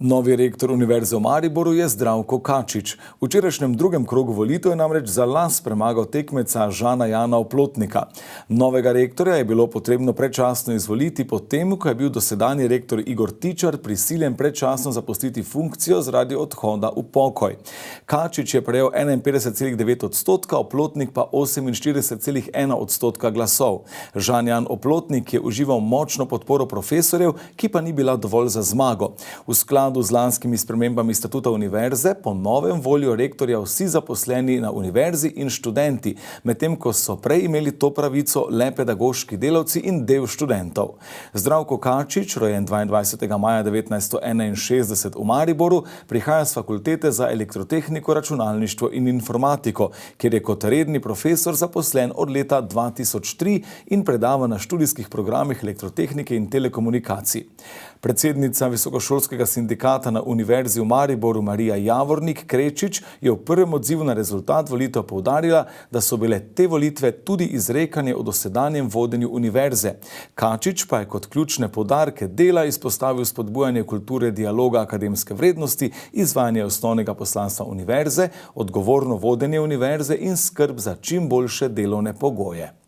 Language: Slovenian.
Novi rektor Univerze v Mariboru je Zdravko Kačič. V včerajšnjem drugem krogu volitev je namreč za las premagal tekmeca Žana Jana Oplotnika. Novega rektorja je bilo potrebno predčasno izvoliti, potem ko je bil dosedanji rektor Igor Tičar prisiljen predčasno zapustiti funkcijo zaradi odhoda v pokoj. Kačič je prejel 51,9 odstotka, Oplotnik pa 48,1 odstotka glasov. Žan Jan Oplotnik je užival močno podporo profesorjev, ki pa ni bila dovolj za zmago. V skladu z lanskimi spremembami statuta univerze po novem volijo rektorja vsi zaposleni na univerzi in študenti, medtem ko so prej imeli to pravico le pedagoški delavci in del študentov. Zdravko Kačič, rojen 22. maja 1961 v Mariboru, prihaja s fakultete za elektrotehniko, računalništvo in informatiko, kjer je kot redni profesor zaposlen od leta 2003 in predava na študijskih programih elektrotehnike in telekomunikacij. Predsednica visokošolskega sindikata na Univerzi v Mariboru Marija Javornik Krečič je v prvem odzivu na rezultat volitev poudarila, da so bile te volitve tudi izrekanje o dosedanjem vodenju univerze. Kačič pa je kot ključne poudarke dela izpostavil spodbujanje kulture dialoga akademske vrednosti, izvajanje osnovnega poslanstva univerze, odgovorno vodenje univerze in skrb za čim boljše delovne pogoje.